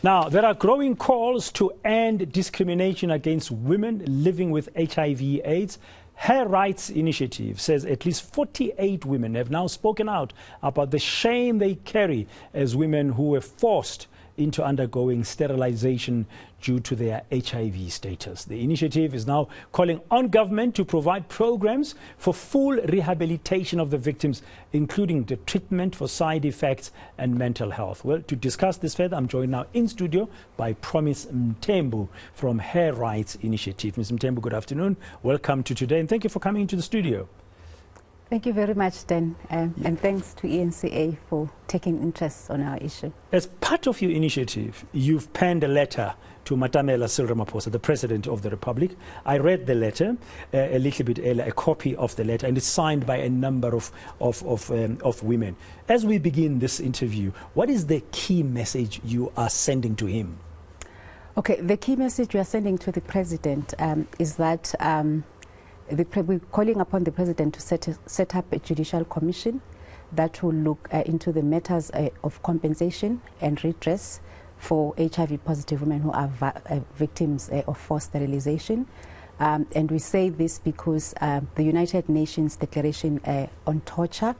Now, there are growing calls to end discrimination against women living with HIV/AIDS. Her Rights Initiative says at least 48 women have now spoken out about the shame they carry as women who were forced into undergoing sterilization due to their HIV status. The initiative is now calling on government to provide programs for full rehabilitation of the victims, including the treatment for side effects and mental health. Well, to discuss this further, I'm joined now in studio by Promise Mthembu from Her Rights Initiative. Ms. Mthembu, good afternoon. Welcome to today, and thank you for coming into the studio. Thank you very much, Dan, and thanks to ENCA for taking interest on our issue. As part of your initiative, you've penned a letter to Matamela Ramaphosa, the President of the Republic. I read the letter a little bit earlier, a copy of the letter, and it's signed by a number of women. As we begin this interview, what is the key message you are sending to him? Okay, the key message we are sending to the President is that we're calling upon the President to set up a judicial commission that will look into the matters of compensation and redress for HIV-positive women who are victims of forced sterilization. And we say this because the United Nations Declaration on Torture,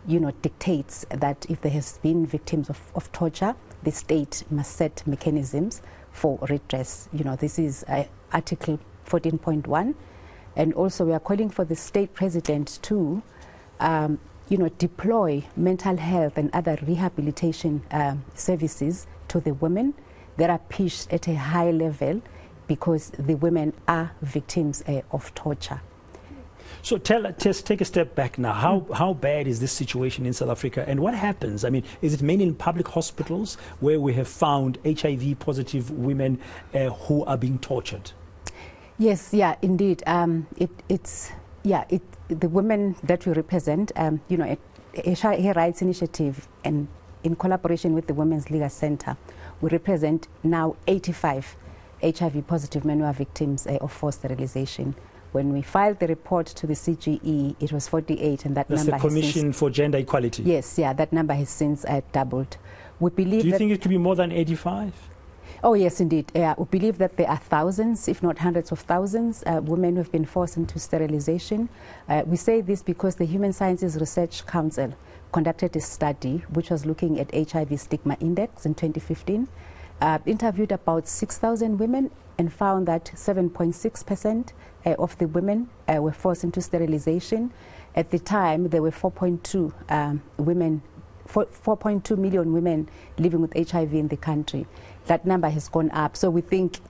dictates that if there has been victims of torture, the state must set mechanisms for redress. This is Article 14.1. And also we are calling for the state president to, deploy mental health and other rehabilitation services to the women that are pitched at a high level because the women are victims of torture. So just take a step back now. How bad is this situation in South Africa, and what happens? I mean, is it mainly in public hospitals where we have found HIV-positive women who are being tortured? Yes, yeah, indeed. The women that we represent, Her Rights Initiative, and in collaboration with the Women's Legal Center, we represent now 85 HIV-positive men who are victims of forced sterilization. When we filed the report to the CGE, it was 48, and that number has since... That's the Commission for Gender Equality? Yes, yeah, that number has since doubled. We believe. Do you think it could be more than 85? Oh, yes, indeed. We believe that there are thousands, if not hundreds of thousands, women who have been forced into sterilization. We say this because the Human Sciences Research Council conducted a study which was looking at HIV stigma index in 2015, interviewed about 6,000 women and found that 7.6% of the women were forced into sterilization. At the time, there were 4.2 million women living with HIV in the country. That number has gone up, so we think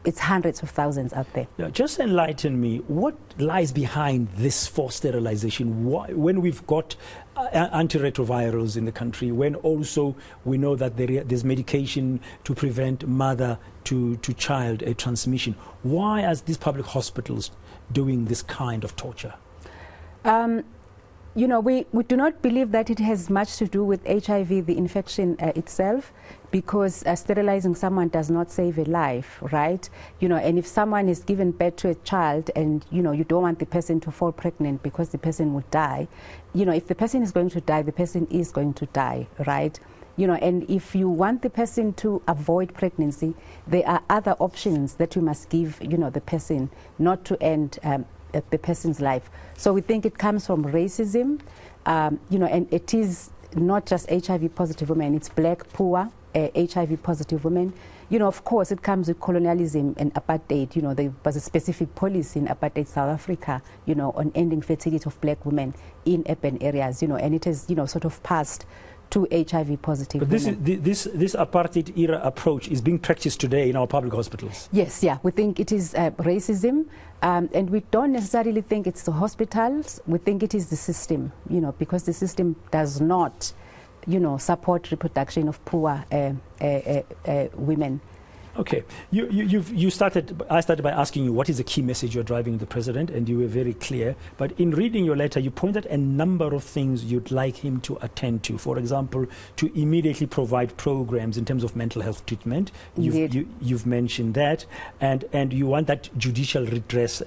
it's hundreds of thousands out there. Yeah, just enlighten me, what lies behind this forced sterilization? Why, when we've got antiretrovirals in the country, when also we know that there's medication to prevent mother-to-child transmission, why are these public hospitals doing this kind of torture? We do not believe that it has much to do with HIV, the infection itself, because sterilizing someone does not save a life, right? And if someone is given birth to a child and, you don't want the person to fall pregnant because the person would die, if the person is going to die, the person is going to die, right? And if you want the person to avoid pregnancy, there are other options that you must give, the person, not to end the person's life. So we think it comes from racism, and it is not just HIV-positive women, it's black, poor, HIV-positive women. Of course, it comes with colonialism and apartheid. There was a specific policy in apartheid South Africa, on ending fertility of black women in urban areas, and it has, sort of passed to HIV-positive women. But this apartheid era approach is being practiced today in our public hospitals? Yes, yeah. We think it is racism, and we don't necessarily think it's the hospitals. We think it is the system, because the system does not, support reproduction of poor women. Okay, I started by asking you what is the key message you're driving the president, and you were very clear. But in reading your letter, you pointed a number of things you'd like him to attend to. For example, to immediately provide programs in terms of mental health treatment. You've mentioned that, and you want that judicial redress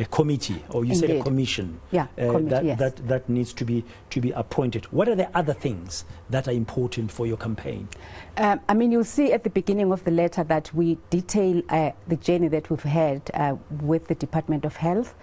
committee, or you said a commission. Yeah, that needs to be appointed. What are the other things that are important for your campaign? I mean, you'll see at the beginning of the letter that we detail the journey that we've had with the Department of Health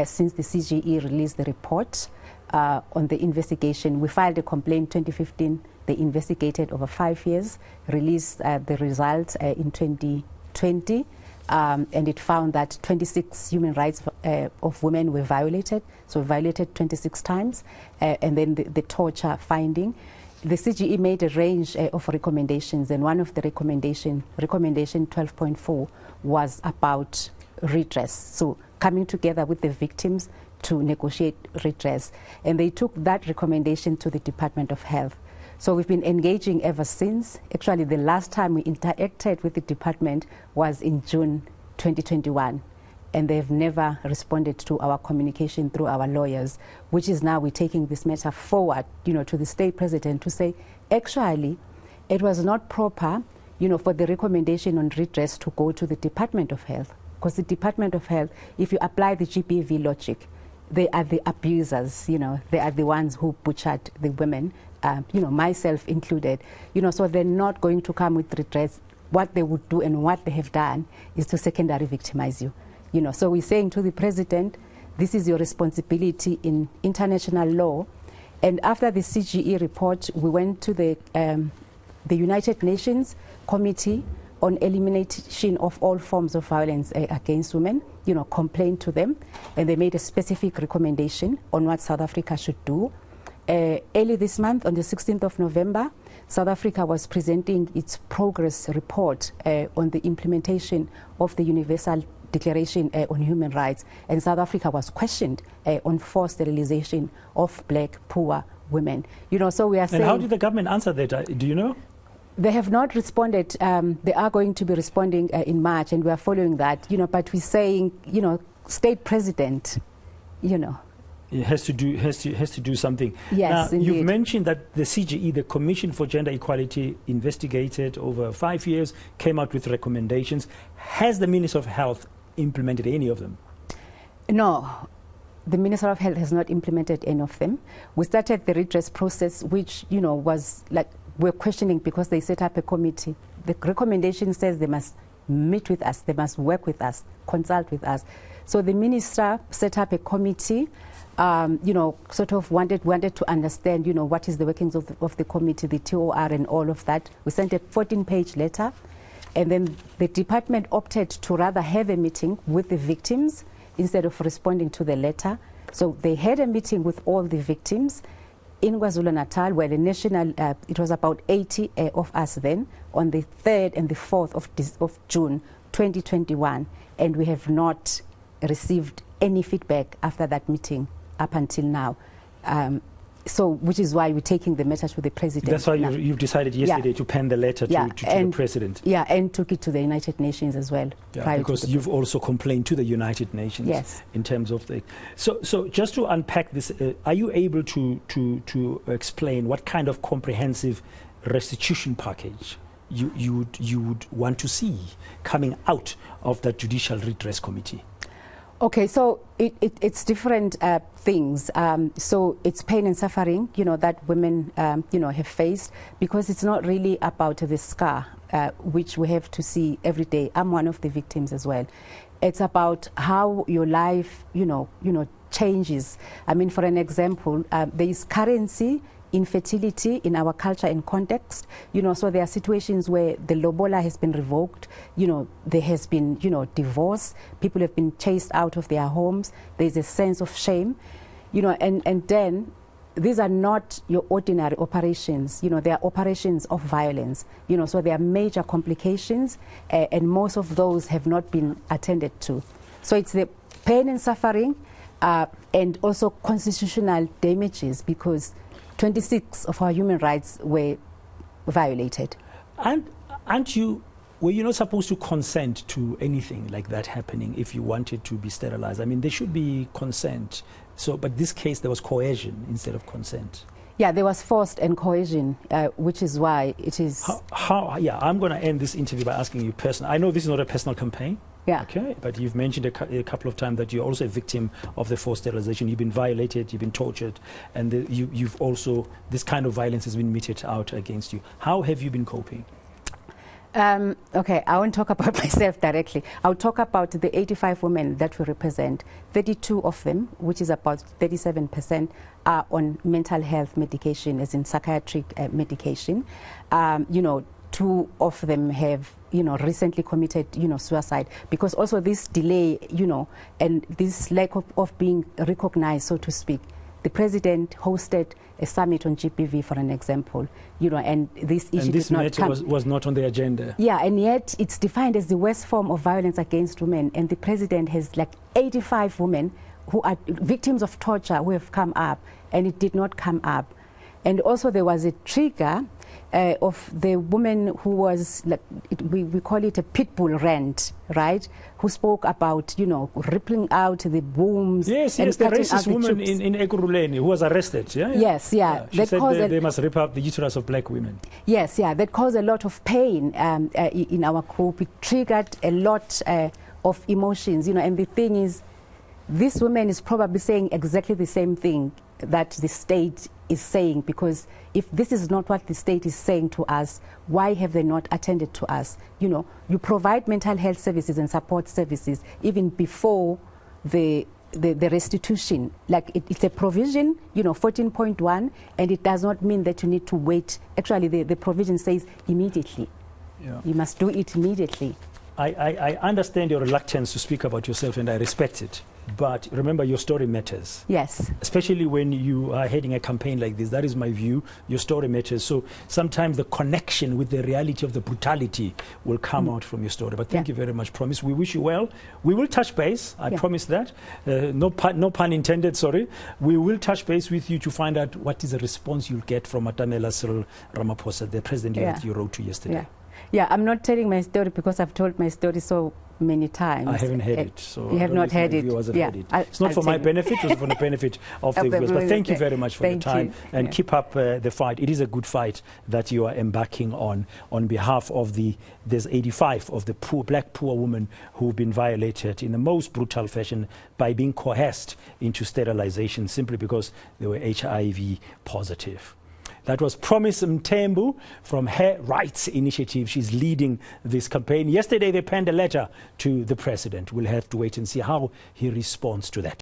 since the CGE released the report on the investigation. We filed a complaint in 2015. They investigated over 5 years, released the results in 2020, and it found that 26 human rights of women were violated. So violated 26 times, and then the torture finding. The CGE made a range of recommendations, and one of the recommendation 12.4, was about redress. So coming together with the victims to negotiate redress. And they took that recommendation to the Department of Health. So we've been engaging ever since. Actually, the last time we interacted with the department was in June 2021. And they've never responded to our communication through our lawyers, which is now we're taking this matter forward, to the state president to say, actually, it was not proper, for the recommendation on redress to go to the Department of Health. Because the Department of Health, if you apply the GBV logic, they are the abusers, they are the ones who butchered the women, myself included. So they're not going to come with redress. What they would do and what they have done is to secondary victimize you. So we're saying to the president, this is your responsibility in international law. And after the CGE report, we went to the United Nations Committee on Elimination of All Forms of Violence Against Women, complained to them, and they made a specific recommendation on what South Africa should do. Early this month, on the 16th of November, South Africa was presenting its progress report on the implementation of the Universal Declaration on Human Rights, and South Africa was questioned on forced sterilization of black poor women. So we are saying. And how did the government answer that? Do you know? They have not responded. They are going to be responding in March, and we are following that. But we're saying, state president, It has to do something. Yes, now, indeed. You've mentioned that the CGE, the Commission for Gender Equality, investigated over 5 years, came out with recommendations. Has the Minister of Health implemented any of them? No, the Minister of Health has not implemented any of them. We started the redress process, which, was like, we're questioning because they set up a committee. The recommendation says they must meet with us, they must work with us, consult with us. So the minister set up a committee, sort of wanted to understand, what is the workings of the committee, the TOR and all of that. We sent a 14-page letter, and then the department opted to rather have a meeting with the victims instead of responding to the letter. So they had a meeting with all the victims in KwaZulu-Natal, where the national, it was about 80 of us then, on the 3rd and the 4th of June 2021, and we have not received any feedback after that meeting up until now. So, which is why we're taking the matter to the president. That's why you've decided yesterday to pen the letter to the president. Yeah, and took it to the United Nations as well. Yeah, because you've also complained to the United Nations. Yes. In terms of the. So just to unpack this, are you able to explain what kind of comprehensive restitution package you would want to see coming out of that Judicial Redress Committee? Okay, so it's different things. So it's pain and suffering, that women, have faced, because it's not really about the scar, which we have to see every day. I'm one of the victims as well. It's about how your life, changes. I mean, for an example, there is currency infertility in our culture and context, so there are situations where the lobola has been revoked, there has been, divorce, people have been chased out of their homes, there's a sense of shame, and then these are not your ordinary operations, they are operations of violence, so there are major complications, and most of those have not been attended to. So it's the pain and suffering, and also constitutional damages, because 26 of our human rights were violated. And aren't you Were you not supposed to consent to anything like that happening if you wanted to be sterilized? I mean, there should be consent. So, but this case, there was coercion instead of consent. Yeah, there was forced and coercion, which is why it is... Yeah, I'm going to end this interview by asking you personally. I know this is not a personal campaign. Yeah. Okay, but you've mentioned a couple of times that you're also a victim of the forced sterilization. You've been violated, you've been tortured, and you've also, this kind of violence has been meted out against you. How have you been coping? Okay, I won't talk about myself directly. I'll talk about the 85 women that we represent. 32 of them, which is about 37%, are on mental health medication, as in psychiatric medication. You know, 2 of them have, you know, recently committed, you know, suicide, because also this delay, you know, and this lack of being recognized, so to speak. The president hosted a summit on GBV, for an example, you know, and this issue and this matter was not on the agenda. Yeah, and yet it's defined as the worst form of violence against women, and the president has like 85 women who are victims of torture who have come up, and it did not come up. And also there was a trigger of the woman who was, like, we call it a pit bull rant, right? Who spoke about, you know, rippling out the wombs. Yes, yes, the racist woman in Ekurhuleni who was arrested. Yeah, yeah. Yes, yeah. She said they must rip out the uterus of black women. Yes, yeah, that caused a lot of pain in our group. It triggered a lot of emotions, you know, and the thing is, this woman is probably saying exactly the same thing that the state is saying, because if this is not what the state is saying to us, why have they not attended to us? You know, you provide mental health services and support services even before the restitution. Like it's a provision, you know, 14.1, and it does not mean that you need to wait. Actually, the provision says immediately. Yeah. You must do it immediately. I understand your reluctance to speak about yourself, and I respect it. But remember, your story matters. Yes. Especially when you are heading a campaign like this. That is my view. Your story matters. So sometimes the connection with the reality of the brutality will come out from your story. But thank you very much, Promise. We wish you well. We will touch base. I promise that. No pun intended, sorry. We will touch base with you to find out what is the response you'll get from Matamela Cyril Ramaphosa, the president you wrote to yesterday. Yeah, I'm not telling my story because I've told my story so many times. I haven't heard it. So you have not heard it. Heard it. It's not for my benefit, it's for the benefit of the viewers. But thank you very much for your time, and keep up the fight. It is a good fight that you are embarking on behalf of there's 85 of the black poor women who've been violated in the most brutal fashion by being coerced into sterilization simply because they were HIV positive. That was Promise Mthembu from Her Rights Initiative. She's leading this campaign. Yesterday, they penned a letter to the president. We'll have to wait and see how he responds to that.